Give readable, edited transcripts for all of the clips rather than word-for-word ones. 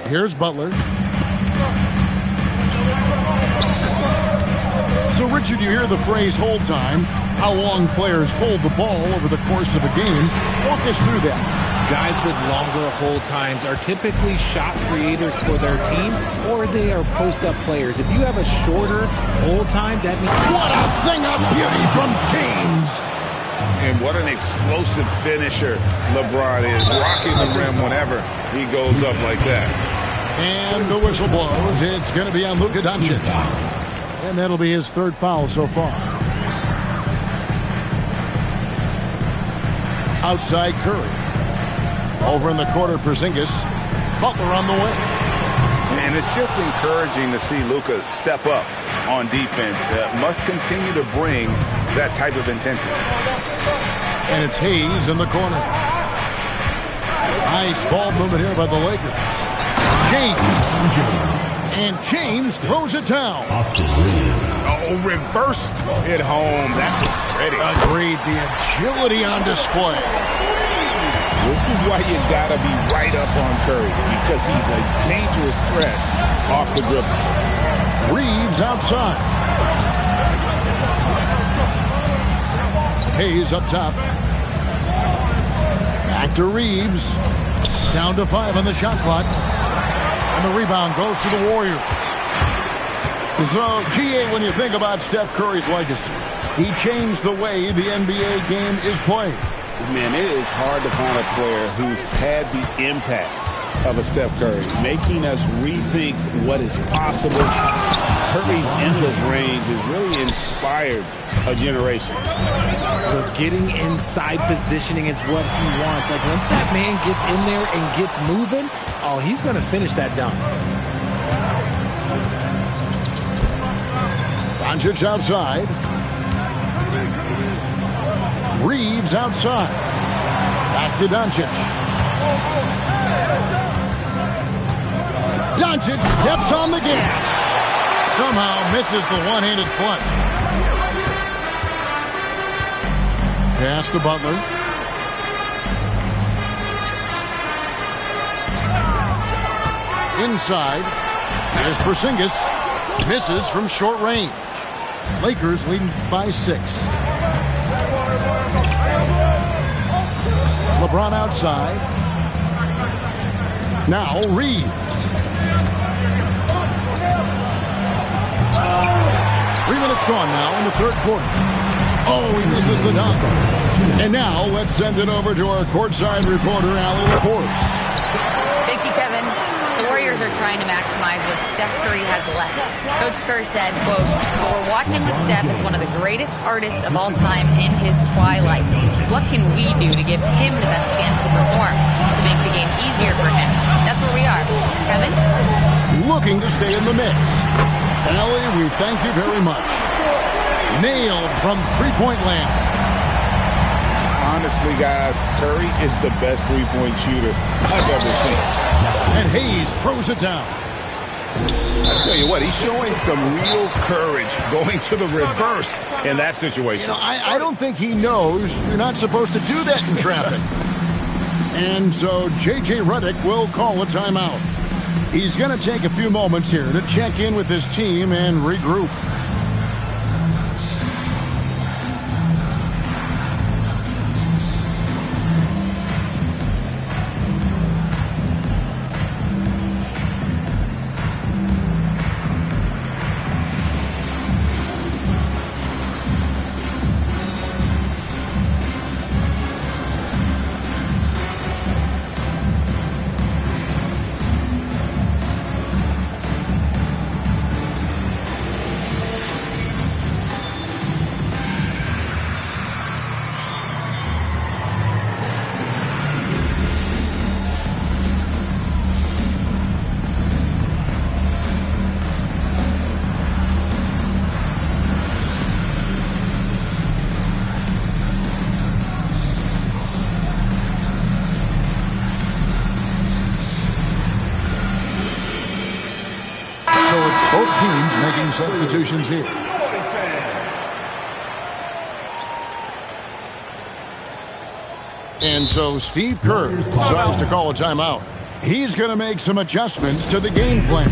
Here's Butler. So, Richard, you hear the phrase hold time, how long players hold the ball over the course of a game. Walk us through that. Guys with longer hold times are typically shot creators for their team, or they are post-up players. If you have a shorter hold time, that means... What a thing of beauty from James! And what an explosive finisher LeBron is, rocking the rim whenever he goes up like that. And the whistle blows. It's going to be on Luka Doncic. And that'll be his third foul so far. Outside Curry. Over in the corner, Porzingis. Butler on the way. And it's just encouraging to see Luka step up on defense. Must continue to bring that type of intensity. And it's Hayes in the corner. Nice ball movement here by the Lakers. James. And James throws it down. Oh, reversed it home. That was pretty. Agreed. The agility on display. This is why you gotta be right up on Curry, because he's a dangerous threat off the dribble. Reeves outside. Hayes up top. Back to Reeves. Down to 5 on the shot clock. And the rebound goes to the Warriors. So, GA, when you think about Steph Curry's legacy, he changed the way the NBA game is played. Man, it is hard to find a player who's had the impact of a Steph Curry, making us rethink what is possible. Curry's endless range has really inspired a generation. The getting inside positioning is what he wants. Like, once that man gets in there and gets moving, oh, he's going to finish that dunk. Doncic outside. Reeves outside. Back to Doncic. Doncic steps on the gas. Somehow misses the one-handed flush. Pass to Butler. Inside. There's Porzingis. Misses from short range. Lakers leading by 6. LeBron outside. Now Reeves. 3 minutes gone now in the third quarter. Oh, he misses the dunk. And now let's send it over to our courtside reporter, Allie LaForce. Thank you, Kevin. The Warriors are trying to maximize what Steph Curry has left. Coach Kerr said, quote, "What we're watching with Steph is one of the greatest artists of all time in his twilight. What can we do to give him the best chance to perform, to make the game easier for him?" That's where we are. Kevin? Looking to stay in the mix. Allie, we thank you very much. Nailed from three-point land. Honestly, guys, Curry is the best three-point shooter I've ever seen. And Hayes throws it down. I tell you what, he's showing some real courage going to the reverse in that situation. You know, I don't think he knows you're not supposed to do that in traffic. And so J.J. Redick will call a timeout. He's going to take a few moments here to check in with his team and regroup. Both teams making substitutions here. And so Steve Kerr decides to call a timeout. He's going to make some adjustments to the game plan.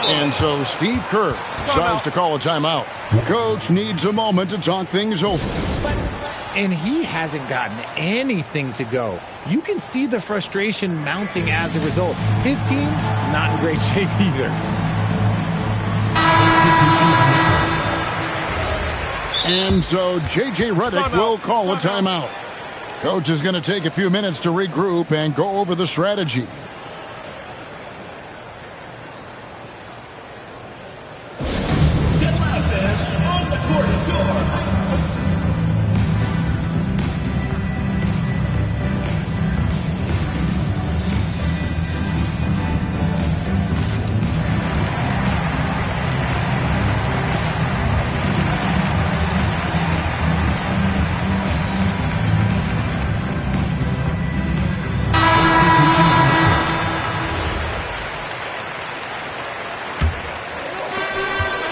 And so Steve Kerr decides to call a timeout. Coach needs a moment to talk things over. And he hasn't gotten anything to go. You can see the frustration mounting as a result. His team, not in great shape either. And so J.J. Redick will call a timeout. Coach is going to take a few minutes to regroup and go over the strategy.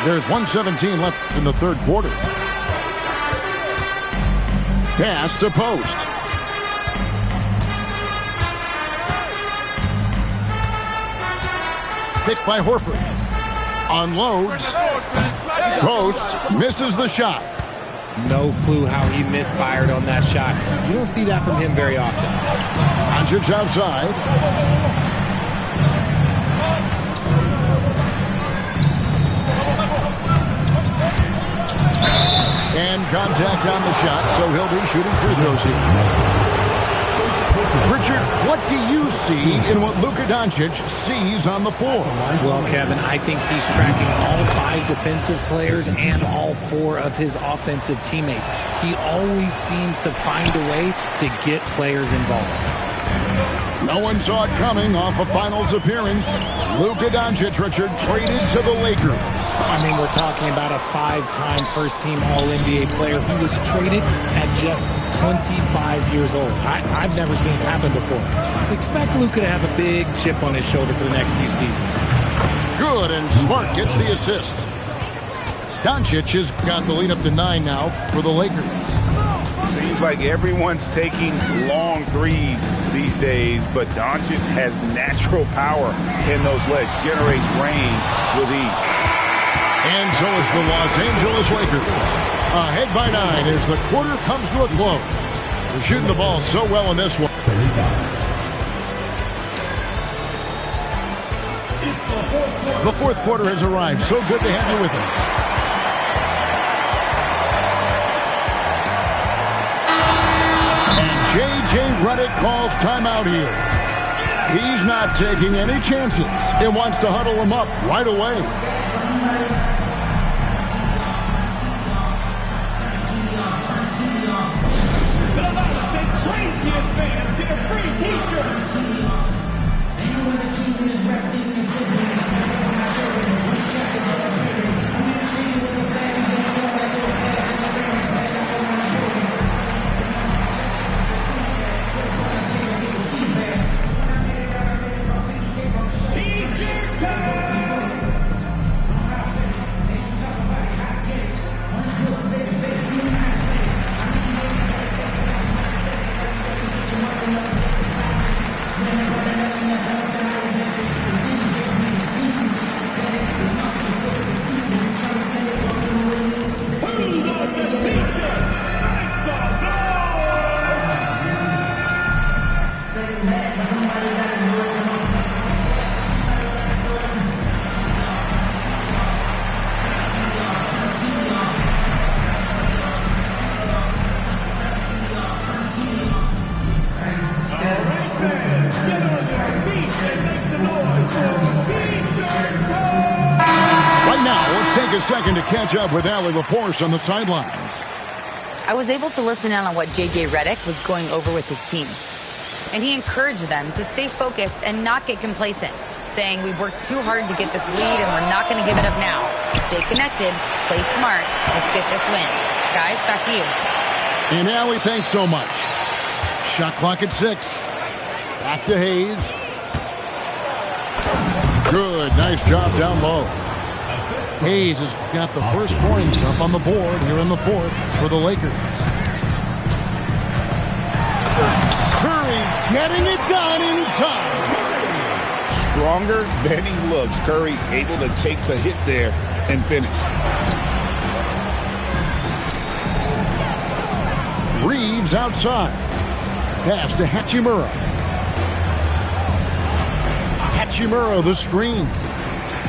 There's 1:17 left in the third quarter. Pass to post. Picked by Horford. Unloads. Post misses the shot. No clue how he misfired on that shot. You don't see that from him very often. Doncic outside. And contact on the shot, so he'll be shooting free throws here. Richard, what do you see in what Luka Doncic sees on the floor? Well, Kevin, I think he's tracking all 5 defensive players and all 4 of his offensive teammates. He always seems to find a way to get players involved. No one saw it coming off a finals appearance. Luka Doncic, Richard, traded to the Lakers. I mean, we're talking about a 5-time first-team All-NBA player who was traded at just 25 years old. I've never seen it happen before. Expect Luka to have a big chip on his shoulder for the next few seasons. Good, and Smart gets the assist. Doncic has got the lead up to 9 now for the Lakers. Seems like everyone's taking long threes these days, but Doncic has natural power in those legs, generates range with ease. And so it's the Los Angeles Lakers ahead by 9 as the quarter comes to a close. They're shooting the ball so well in this one. The fourth quarter has arrived. So good to have you with us. And J.J. Redick calls timeout here. He's not taking any chances. He wants to huddle him up right away. Fans get a free t-shirt. A second to catch up with Allie LaForce on the sidelines. I was able to listen in on what J.J. Redick was going over with his team. And he encouraged them to stay focused and not get complacent, saying we've worked too hard to get this lead and we're not going to give it up now. Stay connected, play smart, let's get this win. Guys, back to you. And Allie, thanks so much. Shot clock at 6. Back to Hayes. Good. Nice job down low. Hayes has got the first points up on the board here in the fourth for the Lakers. Curry getting it done inside. Stronger than he looks. Curry able to take the hit there and finish. Reeves outside. Pass to Hachimura. Hachimura the screen.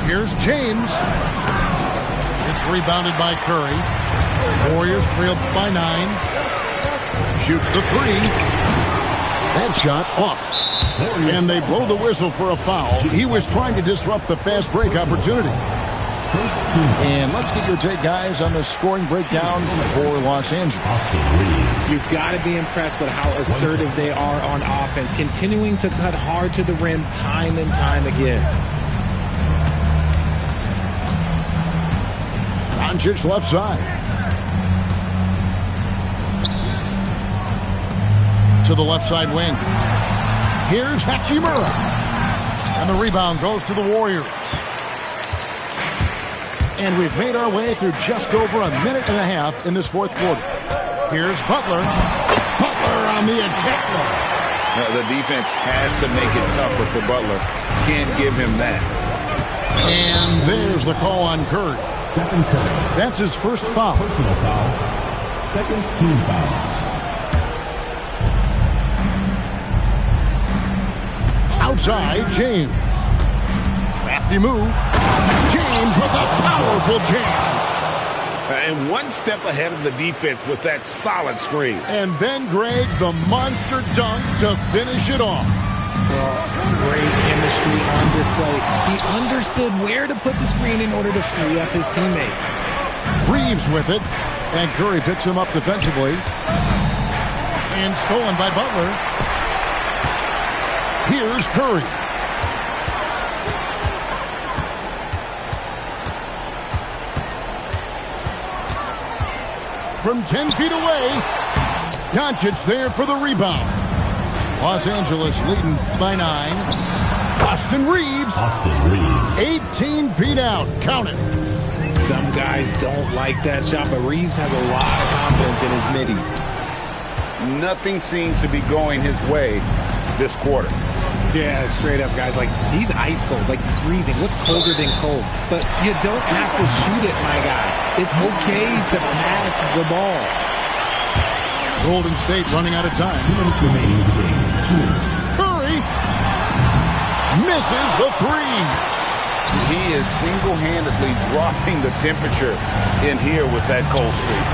Here's James. It's rebounded by Curry. Warriors trailed by 9. Shoots the 3. That shot off. And they blow the whistle for a foul. He was trying to disrupt the fast break opportunity. And let's get your take, guys, on the scoring breakdown for Los Angeles. You've got to be impressed with how assertive they are on offense, continuing to cut hard to the rim time and time again. Doncic left side. To the left side wing. Here's Hachimura. And the rebound goes to the Warriors. And we've made our way through just over a minute and a half in this fourth quarter. Here's Butler. Butler on the attack. The defense has to make it tougher for Butler. Can't give him that. And there's the call on Curry. Stephen Curry. That's his first foul. Personal foul. Second team foul. Outside, James. Crafty move. James with a powerful jam. And one step ahead of the defense with that solid screen. And then Greg, the monster dunk to finish it off. Well, great chemistry on display. He understood where to put the screen in order to free up his teammate. Reeves with it. And Curry picks him up defensively. And stolen by Butler. Here's Curry. From 10 feet away, Doncic there for the rebound. Los Angeles leading by 9. Austin Reeves. 18 feet out. Count it. Some guys don't like that shot, but Reeves has a lot of confidence in his midi. Nothing seems to be going his way this quarter. Yeah, straight up, guys. Like, he's ice cold, like freezing. What's colder than cold? But you don't have to shoot it, my guy. It's okay to pass the ball. Golden State running out of time. 2 minutes remaining in the game. 2 minutes. Curry misses the 3. He is single-handedly dropping the temperature in here with that cold streak.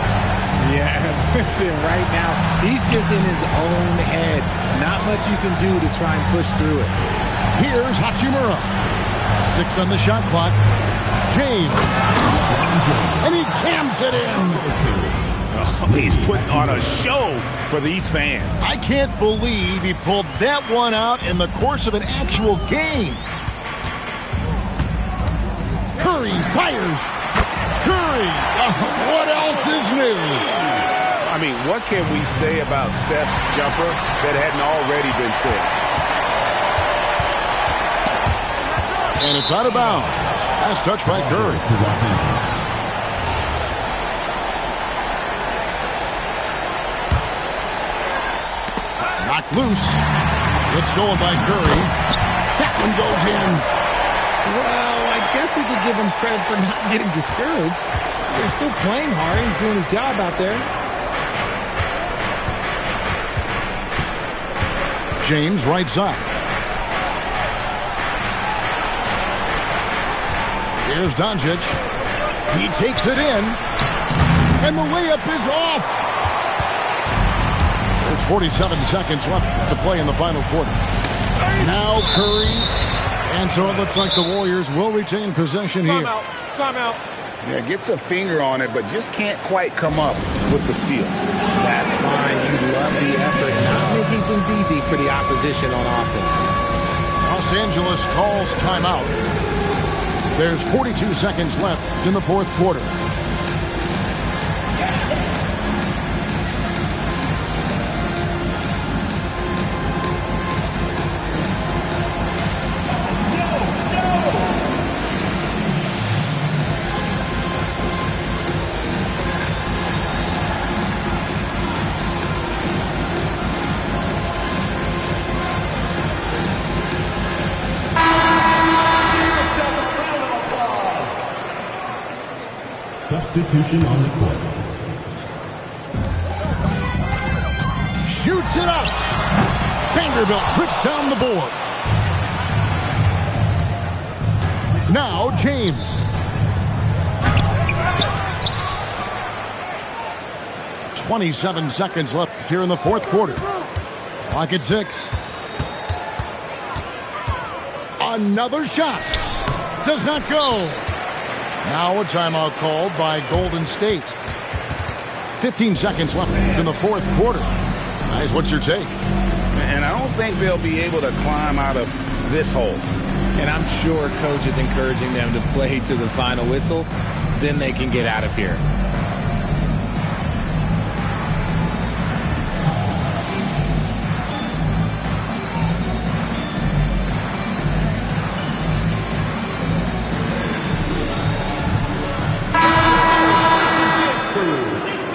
Yeah, that's it right now. He's just in his own head. Not much you can do to try and push through it. Here's Hachimura. 6 on the shot clock. James. And he jams it in. Oh, he's putting on a show for these fans. I can't believe he pulled that one out in the course of an actual game. Curry fires. Curry. What else is new? I mean, what can we say about Steph's jumper that hadn't already been said? And it's out of bounds. Last touch by Curry. Knocked loose. It's stolen by Curry. That one goes in. Well, I guess we could give him credit for not getting discouraged. They're still playing hard. He's doing his job out there. James right side. Here's Doncic. He takes it in. And the layup is off. There's 47 seconds left to play in the final quarter. Now Curry. And so it looks like the Warriors will retain possession here. Timeout. Yeah, gets a finger on it, but just can't quite come up with the steal. That's fine. You love the effort. Not making things easy for the opposition on offense. Los Angeles calls timeout. There's 42 seconds left in the fourth quarter. Substitution on the court. Shoots it up. Vanderbilt rips down the board. Now James. "27 seconds left here in the fourth quarter. Clock at 6. Another shot. Does not go. Now a timeout called by Golden State. 15 seconds left in the fourth quarter. Guys, what's your take? And I don't think they'll be able to climb out of this hole. And I'm sure coach is encouraging them to play to the final whistle. Then they can get out of here.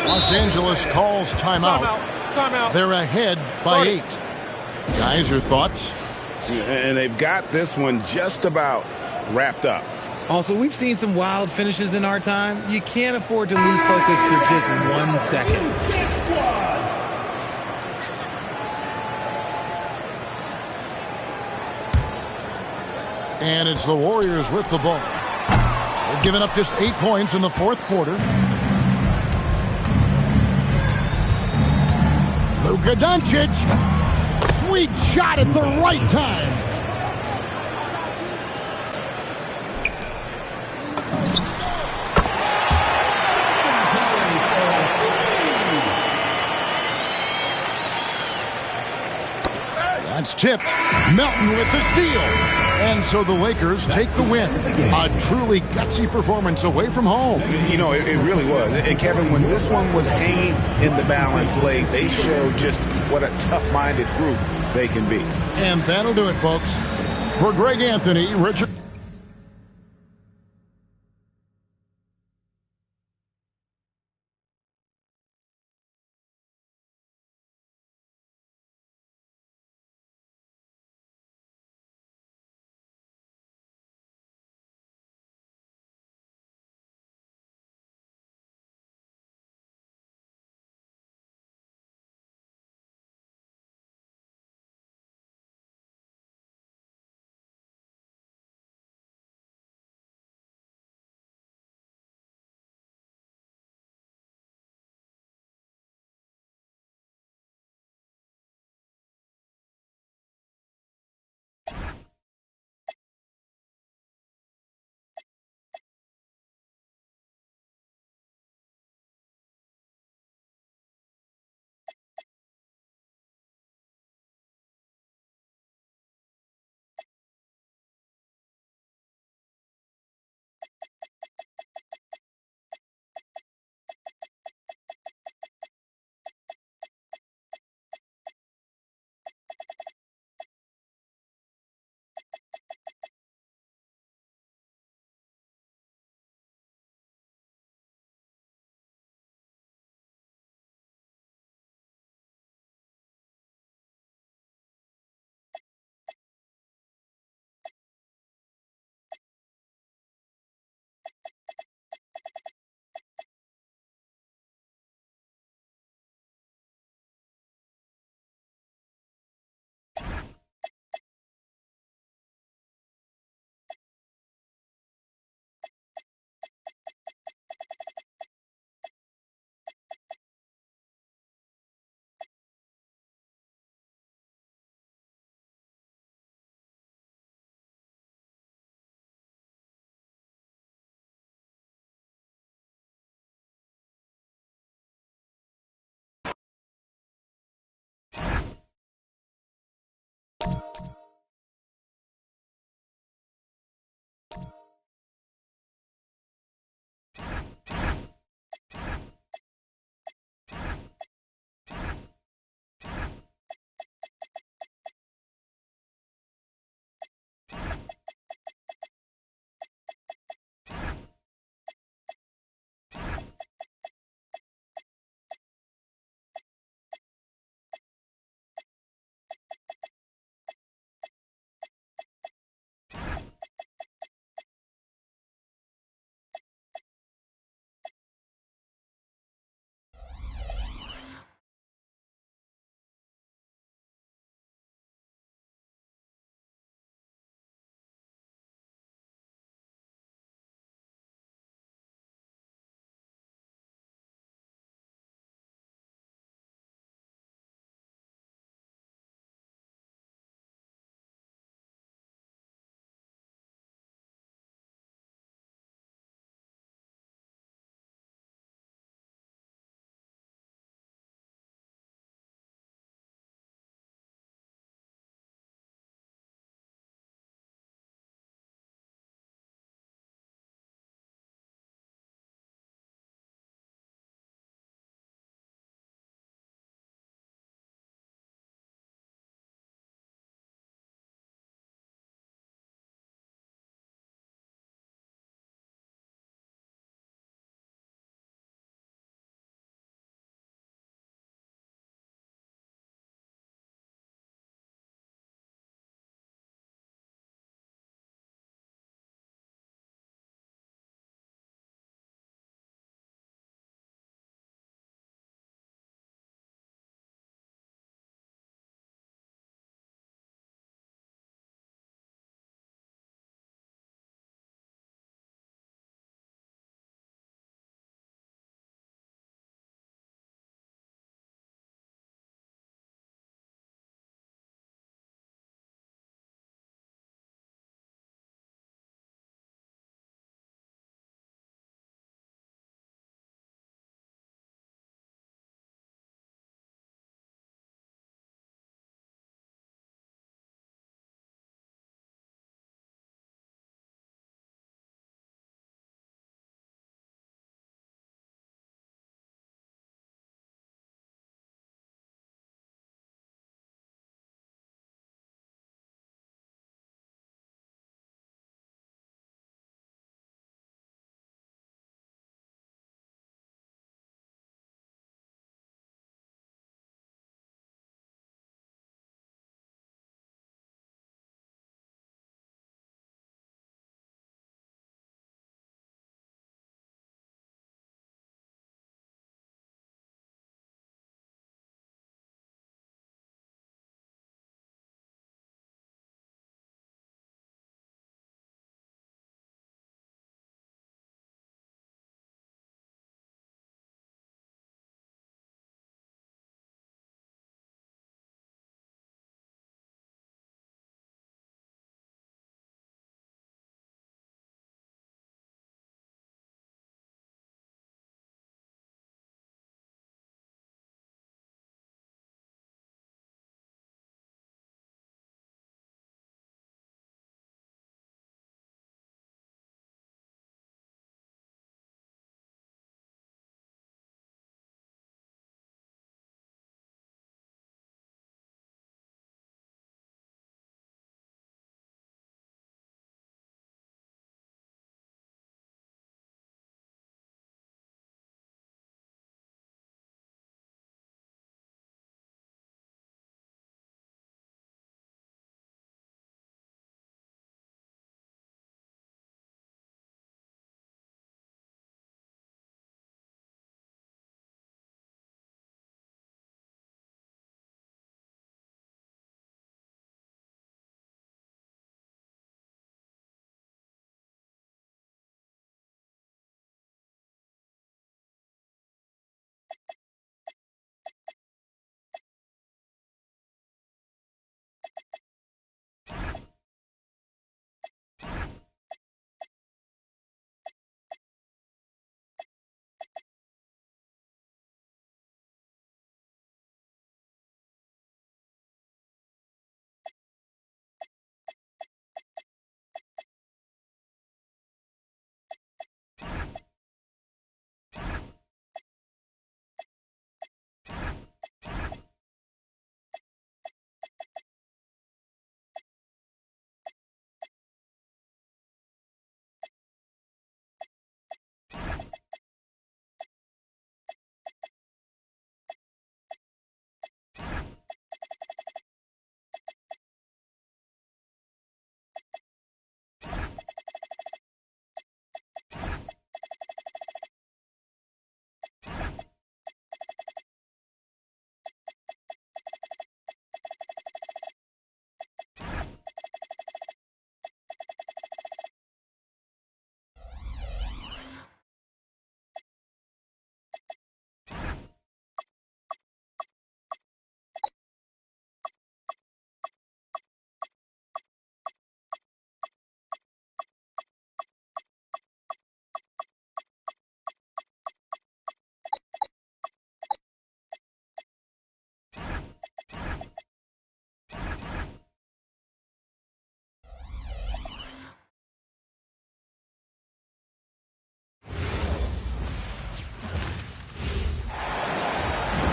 Los Angeles calls timeout. Timeout. They're ahead by 8. Guys, your thoughts? And they've got this one just about wrapped up. Also, we've seen some wild finishes in our time. You can't afford to lose focus for just 1 second. And it's the Warriors with the ball. They've given up just 8 points in the fourth quarter. Luka Doncic. Sweet shot at the right time. That's tipped. Melton with the steal. And so the Lakers take the win. A truly gutsy performance away from home. You know, it really was. And Kevin, when this one was hanging in the balance late, they showed just what a tough-minded group they can be. And that'll do it, folks. For Greg Anthony, Richard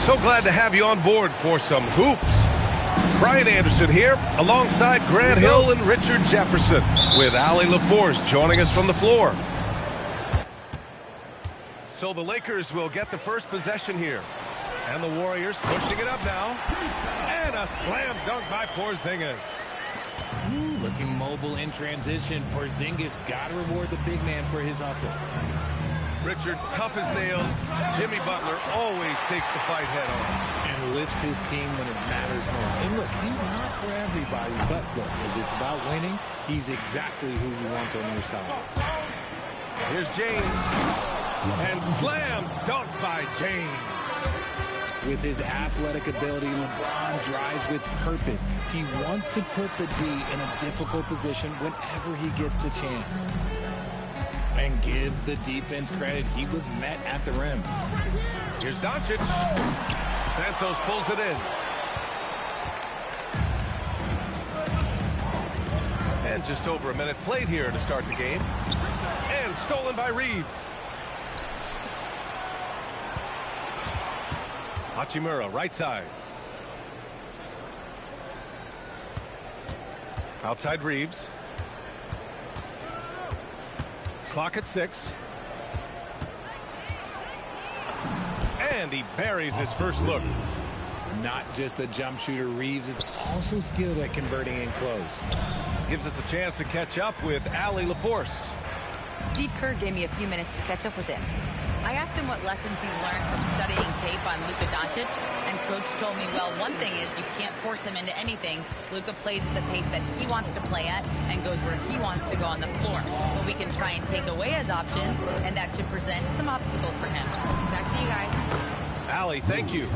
So glad to have you on board for some hoops. Brian Anderson here, alongside Grant Hill and Richard Jefferson, with Allie LaForce joining us from the floor. So the Lakers will get the first possession here. And the Warriors pushing it up now. And a slam dunk by Porzingis. Looking mobile in transition. Porzingis got to reward the big man for his hustle. Richard, tough as nails. Jimmy Butler always takes the fight head on. And lifts his team when it matters most. And look, he's not for everybody, but look, if it's about winning, he's exactly who you want on your side. Here's James. And slam dunk by James. With his athletic ability, LeBron drives with purpose. He wants to put the D in a difficult position whenever he gets the chance. And give the defense credit, he was met at the rim. Here's Doncic. Santos pulls it in. And just over a minute played here to start the game. And stolen by Reeves. Hachimura, right side. Outside Reeves. Clock at 6. And he buries his first look. Not just a jump shooter, Reeves is also skilled at converting in close. Gives us a chance to catch up with Allie LaForce. Steve Kerr gave me a few minutes to catch up with him. I asked him what lessons he's learned from studying tape on Luka Doncic, and Coach told me, well, one thing is you can't force him into anything. Luka plays at the pace that he wants to play at and goes where he wants to go on the floor. But we can try and take away his options, and that should present some obstacles for him. Back to you guys. Allie, thank you.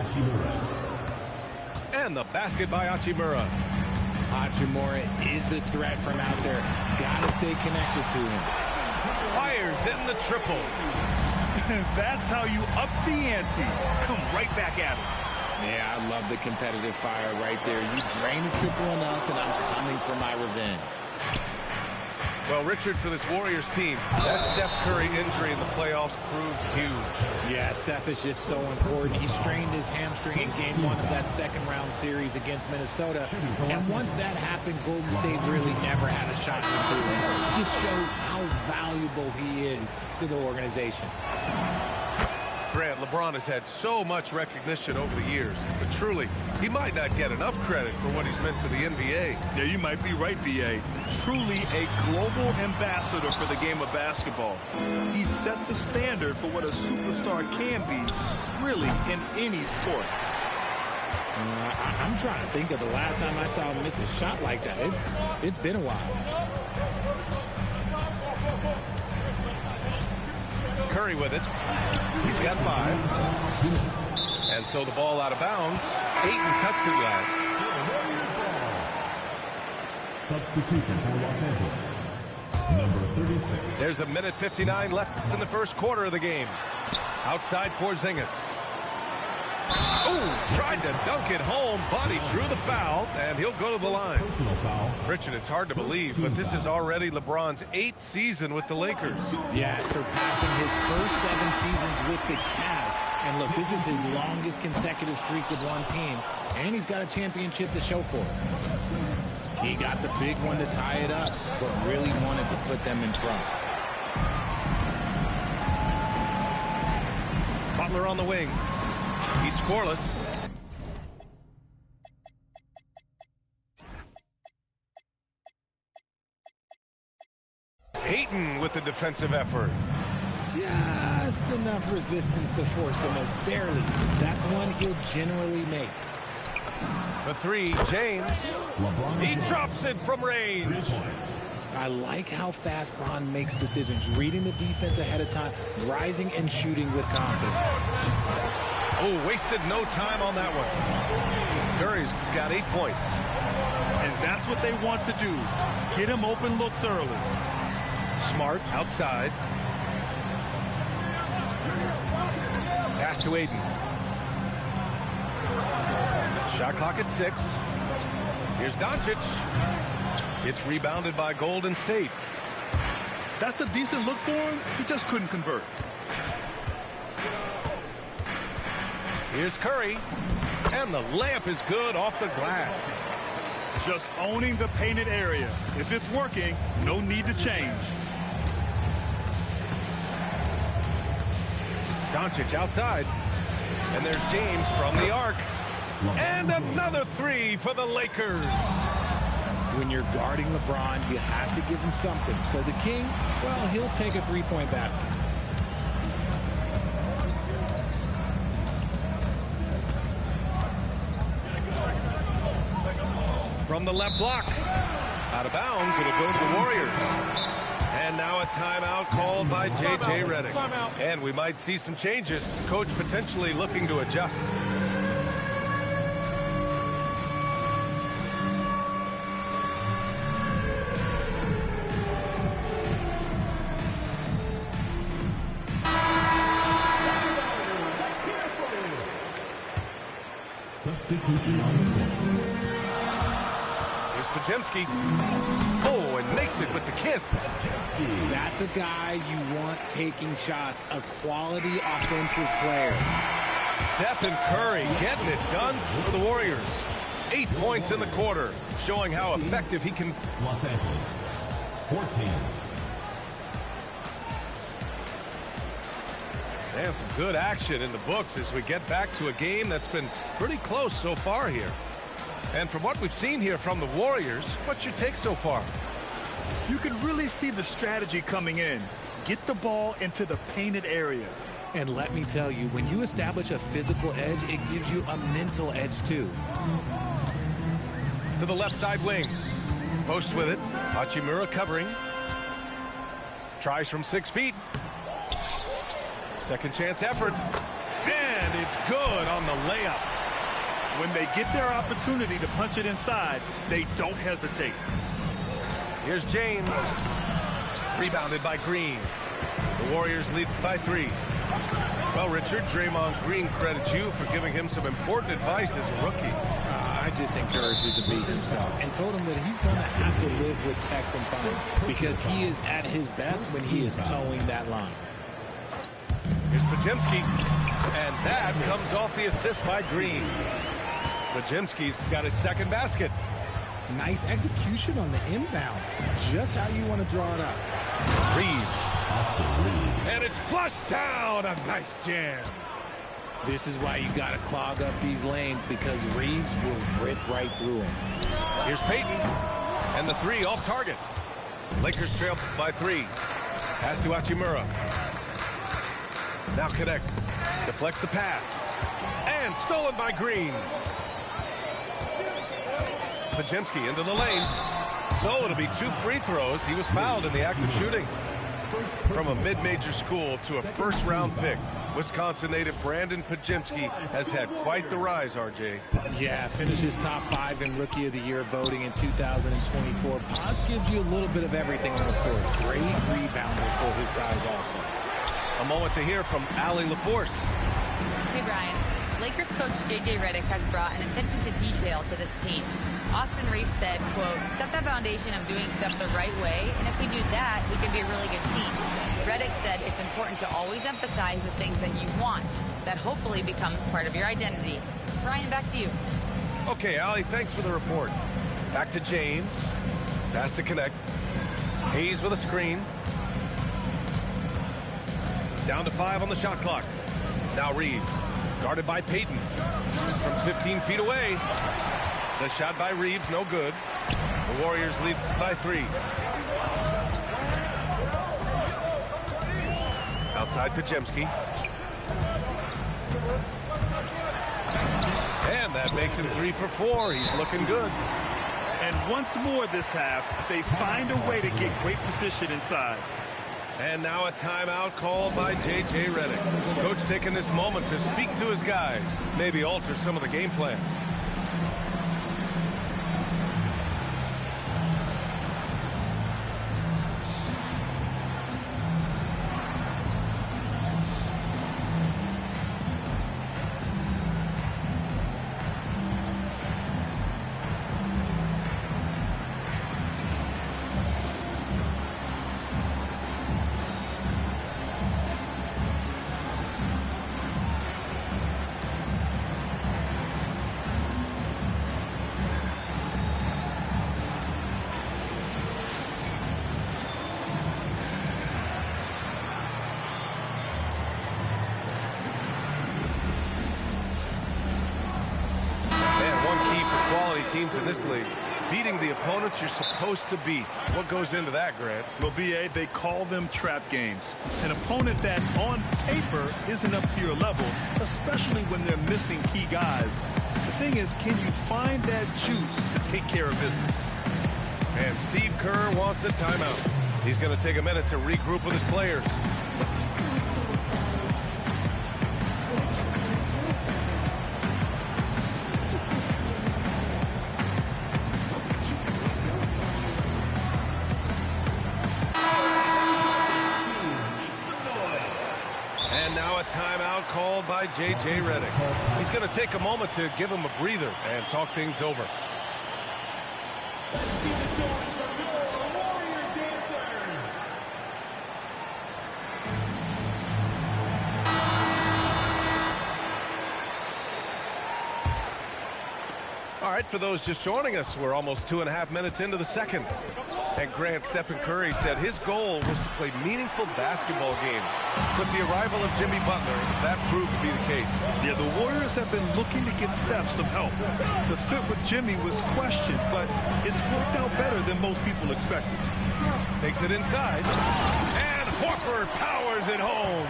And the basket by Hachimura. Hachimura is a threat from out there. Gotta stay connected to him. Fires in the triple. That's how you up the ante. Come right back at him. Yeah, I love the competitive fire right there. You drain a triple on us, and I'm coming for my revenge. Well, Richard, for this Warriors team, that Steph Curry injury in the playoffs proves huge. Yeah, Steph is just so important. He strained his hamstring in Game 1 of that second-round series against Minnesota. And once that happened, Golden State really never had a shot in the series. It just shows how valuable he is to the organization. Grant, LeBron has had so much recognition over the years, but truly, he might not get enough credit for what he's meant to the NBA. Yeah, you might be right, B.A. Truly a global ambassador for the game of basketball. He set the standard for what a superstar can be, really, in any sport. I'm trying to think of the last time I saw him miss a shot like that. It's been a while. Curry with it. He's got 5. And so the ball out of bounds. Ayton touched it last. Substitution for Los Angeles. Number 36. There's a minute 59 left in the first quarter of the game. Outside Porzingis. Oh, tried to dunk it home, but he drew the foul, and he'll go to the line. Richard, it's hard to believe, but this is already LeBron's 8th season with the Lakers. Yeah, surpassing his first 7 seasons with the Cavs. And look, this is his longest consecutive streak with one team, and he's got a championship to show for it. He got the big one to tie it up, but really wanted to put them in front. Butler on the wing. He's scoreless. Ayton with the defensive effort. Just enough resistance to force the miss. Barely. That's one he'll generally make. For 3, James. He drops it from range. I like how fast Bron makes decisions, reading the defense ahead of time, rising and shooting with confidence. Oh, wasted no time on that one. Curry's got 8 points. And that's what they want to do. Get him open looks early. Smart outside. Pass to Ayton. Shot clock at 6. Here's Doncic. It's rebounded by Golden State. That's a decent look for him. He just couldn't convert. Here's Curry. And the layup is good off the glass. Just owning the painted area. If it's working, no need to change. Doncic outside. And there's James from the arc. And another three for the Lakers. When you're guarding LeBron, you have to give him something. So the King, well, he'll take a three-point basket. From the left block. Out of bounds, it'll go to the Warriors. And now a timeout called by J.J. Redick. And we might see some changes. Coach potentially looking to adjust. Substitution on the court. Here's Podziemski. Oh, and makes it with the kiss. That's a guy you want taking shots, a quality offensive player. Stephen Curry getting it done for the Warriors. 8 points in the quarter, showing how effective he can. Los Angeles, 14. And some good action in the books as we get back to a game that's been pretty close so far here. And from what we've seen here from the Warriors, what's your take so far? You can really see the strategy coming in. Get the ball into the painted area. And let me tell you, when you establish a physical edge, it gives you a mental edge too. To the left side wing. Post with it. Hachimura covering. Tries from 6 feet. Second chance effort. And it's good on the layup. When they get their opportunity to punch it inside, they don't hesitate. Here's James. Rebounded by Green. The Warriors lead by 3. Well, Richard, Draymond Green credits you for giving him some important advice as a rookie. I just encouraged him to be himself and told him that he's going to have to live with text and fines because he is at his best when he is towing that line. Here's Podziemski, and that comes off the assist by Green. Podziemski's got his second basket. Nice execution on the inbound. Just how you want to draw it up. Reeves. And it's flushed down. A nice jam. This is why you got to clog up these lanes because Reeves will rip right through them. Here's Payton. And the three off target. Lakers trail by 3. Pass to Hachimura. Now connect. Deflects the pass. And stolen by Green. Podziemski into the lane. So it'll be 2 free throws. He was fouled in the act of shooting. From a mid-major school to a first-round pick, Wisconsin native Brandon Podziemski has had quite the rise, RJ. Yeah, finishes top 5 in Rookie of the Year voting in 2024. Pods gives you a little bit of everything on the court. Great rebounder for his size also. A moment to hear from Allie LaForce. Hey, Brian. Lakers coach J.J. Redick has brought an attention to detail to this team. Austin Reeves said, quote, set the foundation of doing stuff the right way, and if we do that, we can be a really good team. Redick said it's important to always emphasize the things that you want. That hopefully becomes part of your identity. Brian, back to you. Okay, Allie, thanks for the report. Back to James. Pass to connect. Hayes with a screen. Down to 5 on the shot clock. Now Reeves. Guarded by Payton. From 15 feet away. The shot by Reeves, no good. The Warriors lead by 3. Outside Podziemski. And that makes him 3 for 4. He's looking good. And once more this half, they find a way to get great position inside. And now a timeout called by J.J. Redick. Coach taking this moment to speak to his guys, maybe alter some of the game plan. teams in this league. Beating the opponents you're supposed to beat. What goes into that, Grant? Well, B.A., they call them trap games. An opponent that, on paper, isn't up to your level, especially when they're missing key guys. The thing is, can you find that juice to take care of business? And Steve Kerr wants a timeout. He's going to take a minute to regroup with his players. And now a timeout called by J.J. Redick. He's going to take a moment to give him a breather and talk things over. All right, for those just joining us, we're almost 2.5 minutes into the second. And Grant, Stephen Curry said his goal was to play meaningful basketball games. With the arrival of Jimmy Butler, that proved to be the case. Yeah, the Warriors have been looking to get Steph some help. The fit with Jimmy was questioned, but it's worked out better than most people expected. Takes it inside, and Horford powers it home.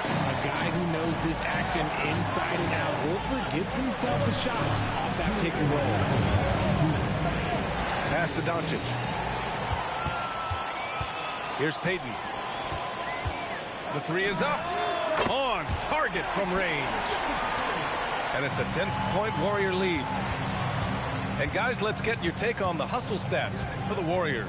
A guy who knows this action inside and out. Horford gets himself a shot off that pick and roll. Pass to Doncic. Here's Payton. The three is up. On target from range. And it's a 10-point Warrior lead. And guys, let's get your take on the hustle stats for the Warriors.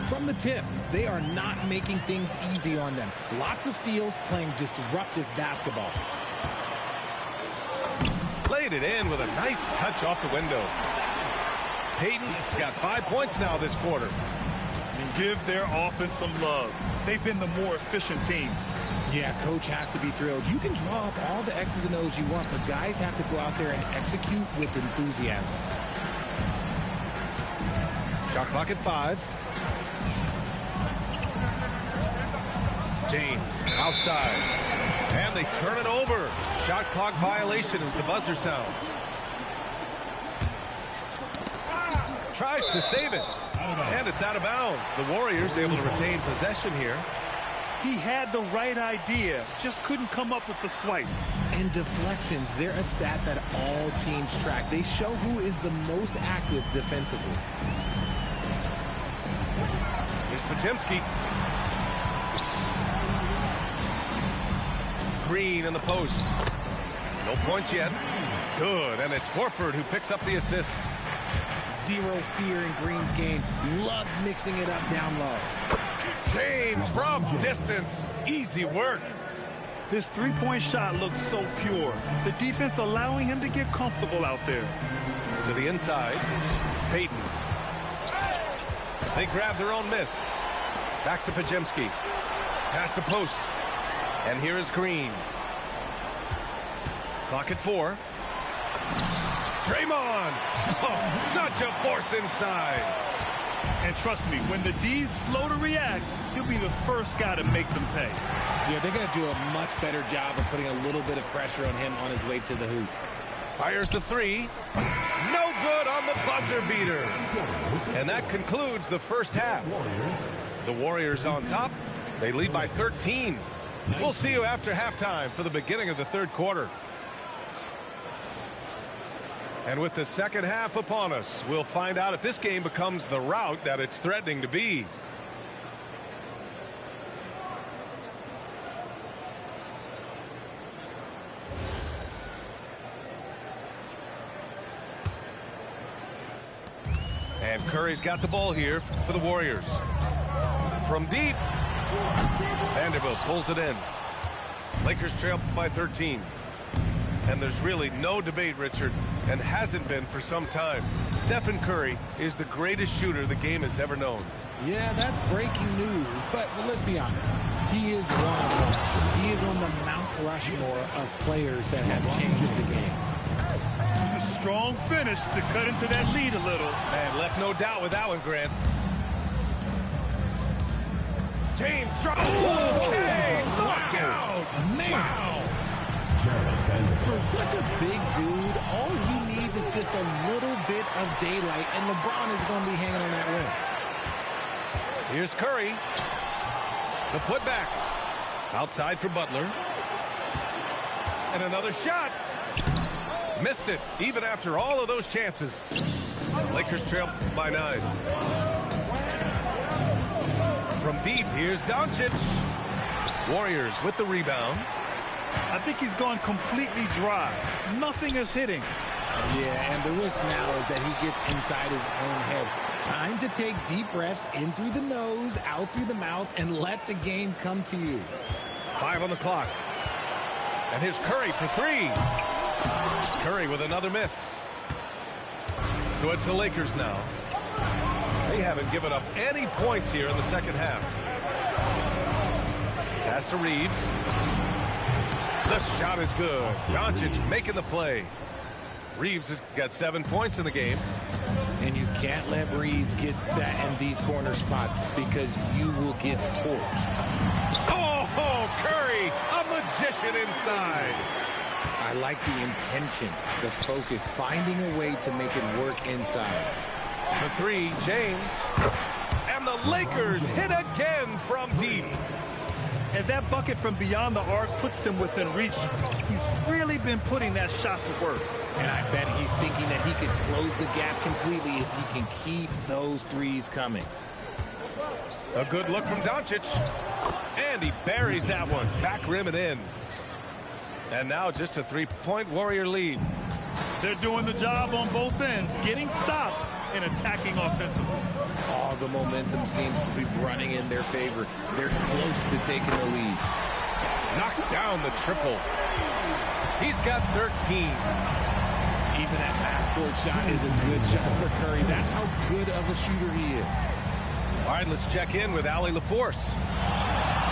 From the tip, they are not making things easy on them. Lots of steals, playing disruptive basketball. Laid it in with a nice touch off the window. Payton's got 5 points now this quarter. And give their offense some love. They've been the more efficient team. Yeah, coach has to be thrilled. You can draw up all the X's and O's you want, but guys have to go out there and execute with enthusiasm. Shot clock at 5. James outside. And they turn it over. Shot clock violation as the buzzer sounds. Tries to save it. And it's out of bounds. The Warriors able to retain possession here. He had the right idea, just couldn't come up with the swipe. And deflections, they're a stat that all teams track. They show who is the most active defensively. Here's Podziemski. Green in the post. No points yet. Good, and it's Horford who picks up the assist. Zero fear in Green's game. Loves mixing it up down low. James from distance. Easy work. This three-point shot looks so pure. The defense allowing him to get comfortable out there. To the inside. Payton. They grab their own miss. Back to Podziemski. Pass to post. And here is Green. Clock at 4. Draymond. Oh, such a force inside. And trust me, when the D's slow to react, he'll be the first guy to make them pay. Yeah, they're going to do a much better job of putting a little bit of pressure on him on his way to the hoop. Fires the 3. No good on the buzzer beater. And that concludes the first half. The Warriors on top. They lead by 13. We'll see you after halftime for the beginning of the third quarter. And with the second half upon us, we'll find out if this game becomes the rout that it's threatening to be. And Curry's got the ball here for the Warriors. From deep, Vanderbilt pulls it in. Lakers trail by 13. And there's really no debate, Richard, and hasn't been for some time. Stephen Curry is the greatest shooter the game has ever known. Yeah, that's breaking news, but let's be honest. He is one of them. He is on the Mount Rushmore of players that have changed the game. A strong finish to cut into that lead a little. And left no doubt with that one, Grant. James drops. Okay, knockout. Man. Wow. For such a big dude, all he needs is just a little bit of daylight, and LeBron is going to be hanging on that rim. Here's Curry. The putback. Outside for Butler. And another shot. Missed it, even after all of those chances. Lakers trail by 9. From deep, here's Doncic. Warriors with the rebound. I think he's gone completely dry. Nothing is hitting. Yeah, and the risk now is that he gets inside his own head. Time to take deep breaths in through the nose, out through the mouth, and let the game come to you. 5 on the clock. And here's Curry for 3. Curry with another miss. So it's the Lakers now. They haven't given up any points here in the second half. Pass to Reeves. The shot is good. Doncic making the play. Reeves has got 7 points in the game. And you can't let Reeves get set in these corner spots because you will get torched. Oh, Curry, a magician inside. I like the intention, the focus, finding a way to make it work inside. The 3, James. And the Lakers hit again from deep. And that bucket from beyond the arc puts them within reach. He's really been putting that shot to work. And I bet he's thinking that he could close the gap completely if he can keep those threes coming. A good look from Doncic. And he buries that one. Back rim and in. And now just a 3-point Warrior lead. They're doing the job on both ends, getting stops and attacking offensively. All the momentum seems to be running in their favor. They're close to taking the lead. Knocks down the triple. He's got 13. Even a half-court shot is a good shot for Curry. That's how good of a shooter he is. All right, let's check in with Allie LaForce.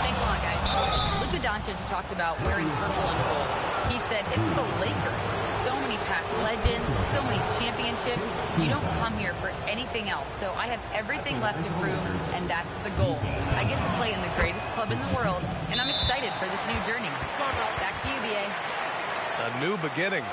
Thanks a lot, guys. Luka Doncic talked about wearing purple and gold. He said, it's the Lakers. So many past legends, so many championships. You don't come here for anything else. So I have everything left to prove, and that's the goal. I get to play in the greatest club in the world, and I'm excited for this new journey. Back to you, B.A. A new beginning.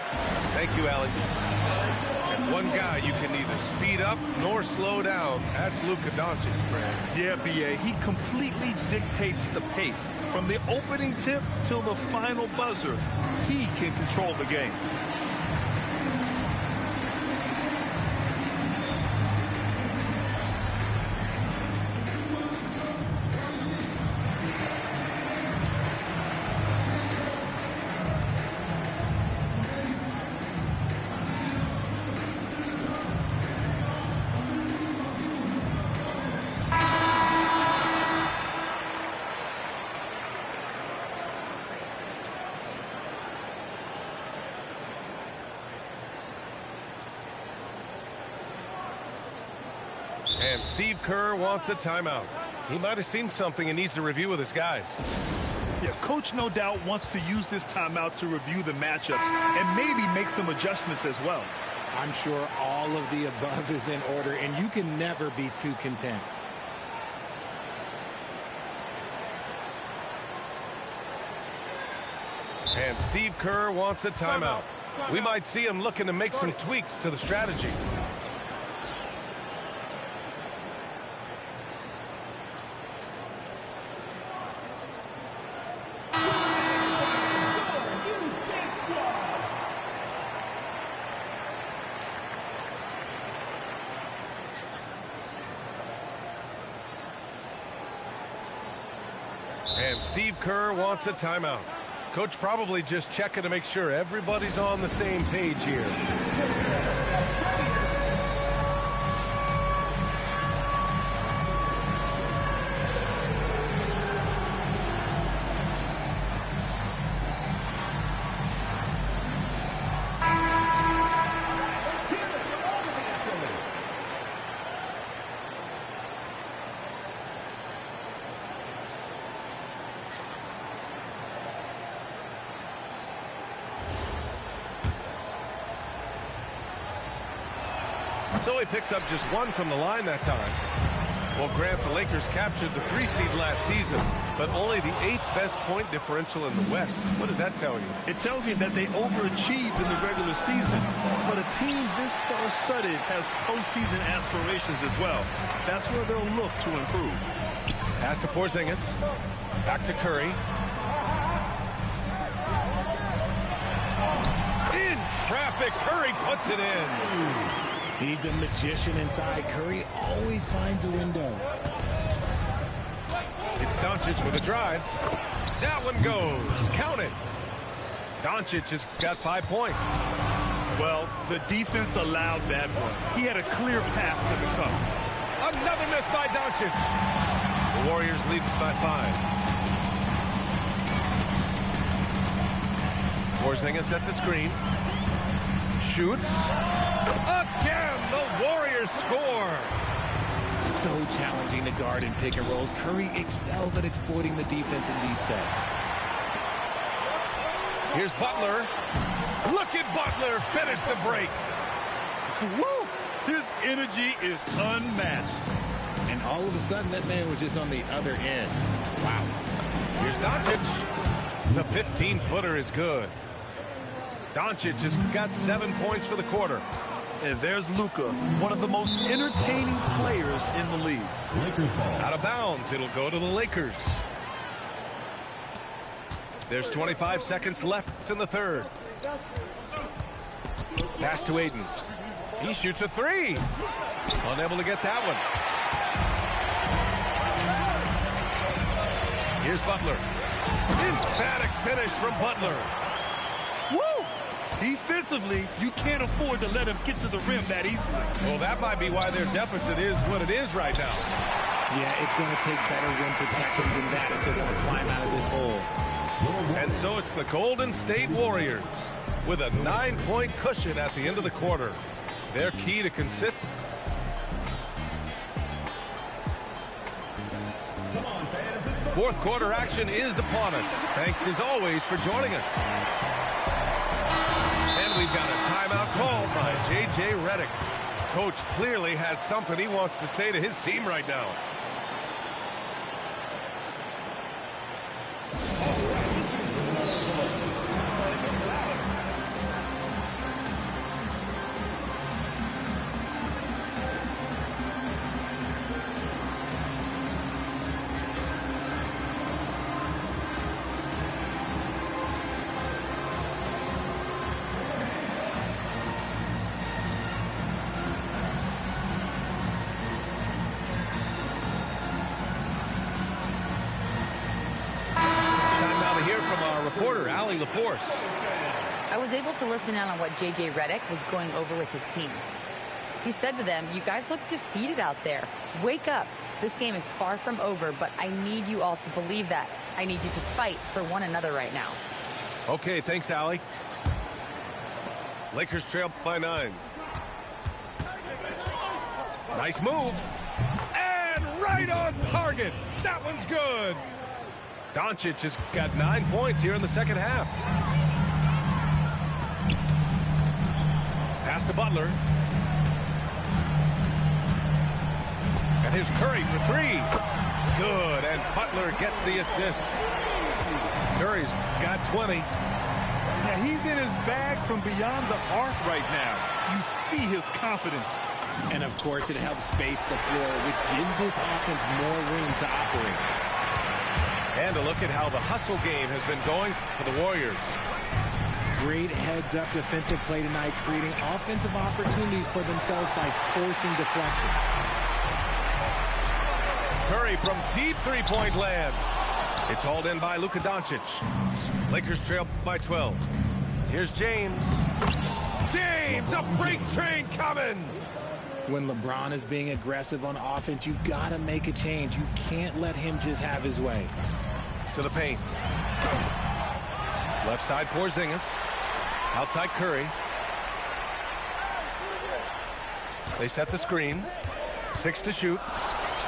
Thank you, Allie. And one guy you can neither speed up nor slow down. That's Luka Doncic, Brad. Yeah, B.A., he completely dictates the pace. From the opening tip till the final buzzer, he can control the game. And Steve Kerr wants a timeout. He might have seen something and needs to review with his guys. Yeah, Coach no doubt wants to use this timeout to review the matchups and maybe make some adjustments as well. I'm sure all of the above is in order, and you can never be too content. And Steve Kerr wants a timeout. We might see him looking to make some tweaks to the strategy. And Steve Kerr wants a timeout. Coach probably just checking to make sure everybody's on the same page here. So he picks up just one from the line that time. Well, Grant, the Lakers captured the 3 seed last season, but only the 8th best point differential in the West. What does that tell you? It tells me that they overachieved in the regular season, but a team this star-studded has postseason aspirations as well. That's where they'll look to improve. Pass to Porzingis. Back to Curry. In traffic, Curry puts it in. He's a magician inside. Curry always finds a window. It's Doncic with a drive. That one goes. Count it. Doncic has got 5 points. Well, the defense allowed that one. He had a clear path to the cup. Another miss by Doncic. The Warriors lead by 5. Porzingis sets a screen. Shoots. Again, the Warriors score. So challenging to guard in pick and rolls. Curry excels at exploiting the defense in these sets. Here's Butler. Look at Butler finish the break. Woo! His energy is unmatched. And all of a sudden, that man was just on the other end. Wow. Here's Doncic. The 15-footer is good. Doncic has got 7 points for the quarter. And there's Luka, one of the most entertaining players in the league. Lakers ball. Out of bounds, it'll go to the Lakers. There's 25 seconds left in the third. Pass to Aiden. He shoots a 3. Unable to get that one. Here's Butler. Emphatic finish from Butler. Woo! Defensively, you can't afford to let him get to the rim that easily. Well, that might be why their deficit is what it is right now. Yeah, it's going to take better rim protection than that if they're going to climb out of this hole. And so it's the Golden State Warriors with a 9-point cushion at the end of the quarter. Their key to consistent. Fourth quarter action is upon us. Thanks as always for joining us. And we've got a timeout call by J.J. Redick. Coach clearly has something he wants to say to his team right now. I was able to listen in on what J.J. Redick was going over with his team. He said to them, "You guys look defeated out there. Wake up. This game is far from over, but I need you all to believe that. I need you to fight for one another right now." Okay, thanks, Allie. Lakers trail by 9. Nice move. And right on target. That one's good. Doncic has got 9 points here in the second half. Pass to Butler. And here's Curry for 3. Good, and Butler gets the assist. Curry's got 20. Yeah, he's in his bag from beyond the arc right now. You see his confidence. And, of course, it helps space the floor, which gives this offense more room to operate. And a look at how the hustle game has been going for the Warriors. Great heads-up defensive play tonight, creating offensive opportunities for themselves by forcing deflections. Curry from deep three-point land. It's hauled in by Luka Doncic. Lakers trail by 12. Here's James. James, a freight train coming. When LeBron is being aggressive on offense, you got to make a change. You can't let him just have his way. To the paint. Left side, Porzingis. Outside, Curry. They set the screen. 6 to shoot.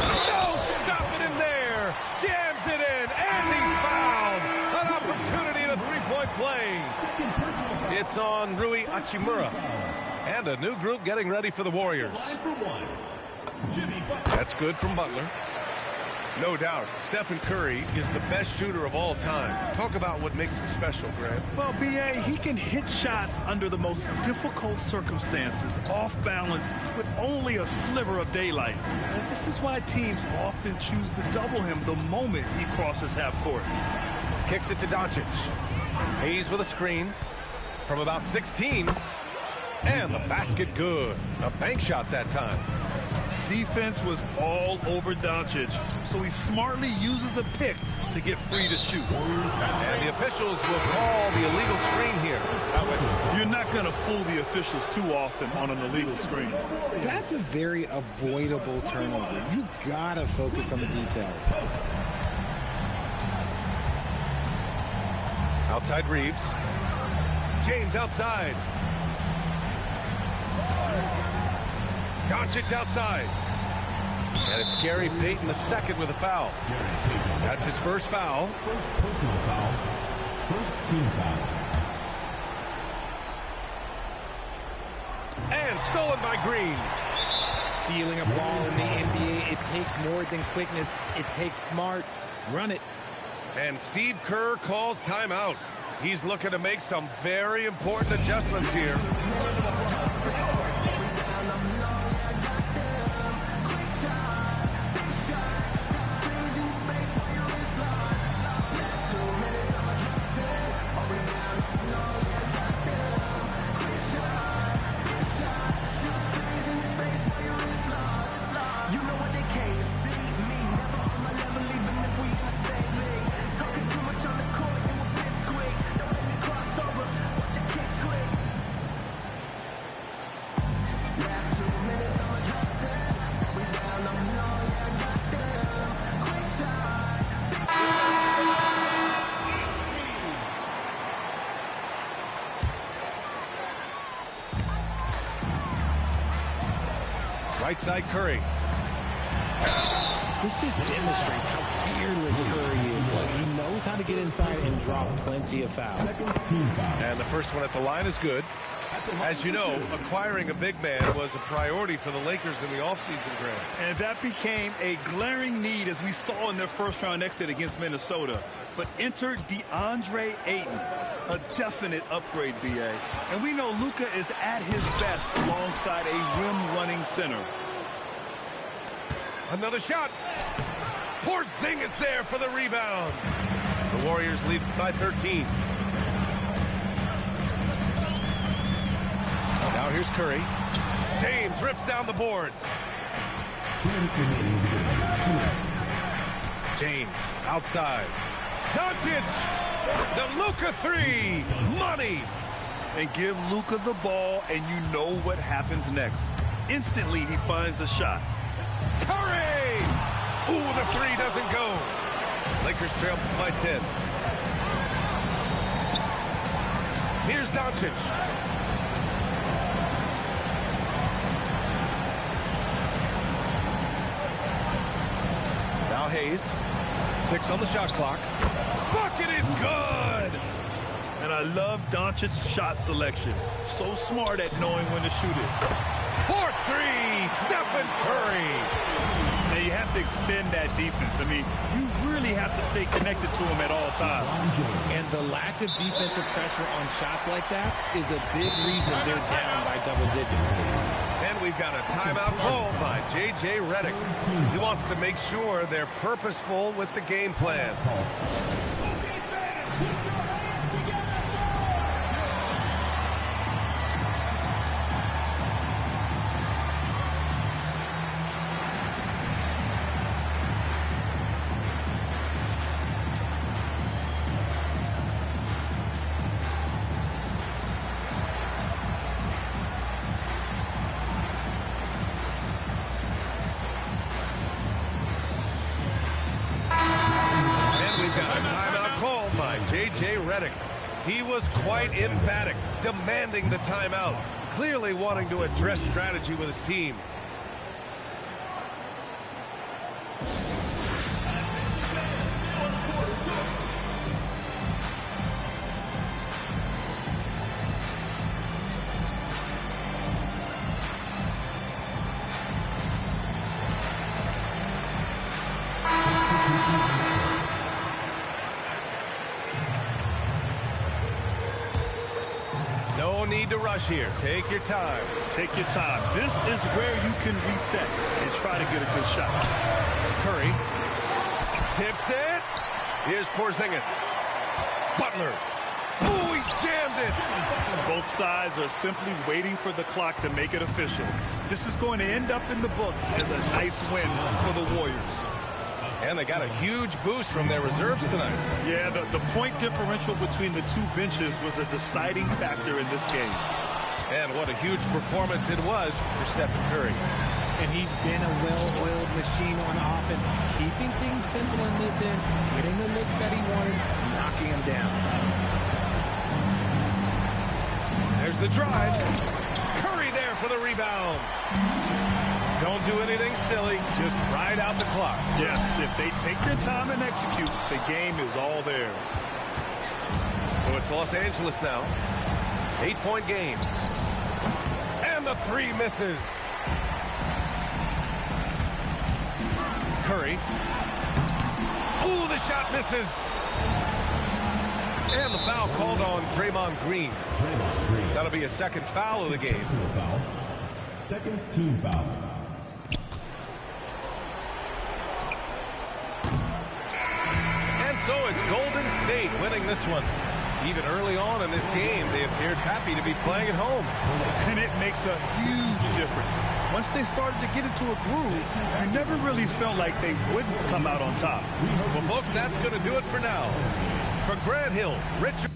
No, stop it in there. Jams it in, and he's fouled. An opportunity in a three-point play. It's on Rui Hachimura. And a new group getting ready for the Warriors. That's good from Butler. No doubt, Stephen Curry is the best shooter of all time. Talk about what makes him special, Grant. Well, B.A., he can hit shots under the most difficult circumstances, off balance, with only a sliver of daylight. And this is why teams often choose to double him the moment he crosses half court. Kicks it to Doncic. Hayes with a screen from about 16. And the basket good. A bank shot that time. Defense was all over Doncic, so he smartly uses a pick to get free to shoot. And the officials will call the illegal screen here. You're not going to fool the officials too often on an illegal screen. That's a very avoidable turnover. You gotta focus on the details. Outside Reeves. James outside. Doncic outside. And it's Gary Payton II with a foul. That's his first foul. First personal foul. First team foul. And stolen by Green. Stealing a ball in the NBA, it takes more than quickness. It takes smarts. Run it. And Steve Kerr calls timeout. He's looking to make some very important adjustments here. Right side Curry. This just demonstrates how fearless Curry is. Like, he knows how to get inside and drop plenty of fouls. And the first one at the line is good. As you know, acquiring a big man was a priority for the Lakers in the offseason, Grant. And that became a glaring need, as we saw in their first-round exit against Minnesota. But enter DeAndre Ayton, a definite upgrade, B.A. And we know Luka is at his best alongside a rim-running center. Another shot. Porzingis there for the rebound. The Warriors lead by 13. Now here's Curry. James rips down the board. 2 minutes remaining. 2 minutes. James outside. Doncic. The Luka three. Money. And give Luka the ball, and you know what happens next. Instantly, he finds the shot. Curry. Ooh, the three doesn't go. Lakers trail by 10. Here's Doncic. Now Hayes. 6 on the shot clock. Bucket is good. And I love Doncic's shot selection. So smart at knowing when to shoot it. 4-3, Stephen Curry. Now you have to extend that defense. I mean, you really have to stay connected to him at all times. And the lack of defensive pressure on shots like that is a big reason they're down by double digits. And we've got a timeout called by J.J. Redick. He wants to make sure they're purposeful with the game plan. J.J. Redick. He was quite emphatic, demanding the timeout, clearly wanting to address strategy with his team. to rush here. Take your time. Take your time. This is where you can reset and try to get a good shot. Curry tips it. Here's Porzingis. Butler. Oh, he jammed it. Both sides are simply waiting for the clock to make it official. This is going to end up in the books as a nice win for the Warriors. And they got a huge boost from their reserves tonight. Yeah, the point differential between the two benches was a deciding factor in this game. And what a huge performance it was for Stephen Curry. And he's been a well-oiled machine on offense, keeping things simple in this end, getting the looks that he wanted, knocking them down. There's the drive. Curry there for the rebound. Don't do anything silly. Just ride out the clock. Yes, if they take their time and execute, the game is all theirs. So it's Los Angeles now. 8-point game. And the three misses. Curry. Ooh, the shot misses. And the foul called on Draymond Green. That'll be a second foul of the game. Second team foul. And so it's Golden State winning this one. Even early on in this game, they appeared happy to be playing at home. And it makes a huge difference. Once they started to get into a groove, you never really felt like they wouldn't come out on top. Well, folks, that's going to do it for now. For Grant Hill, Richard.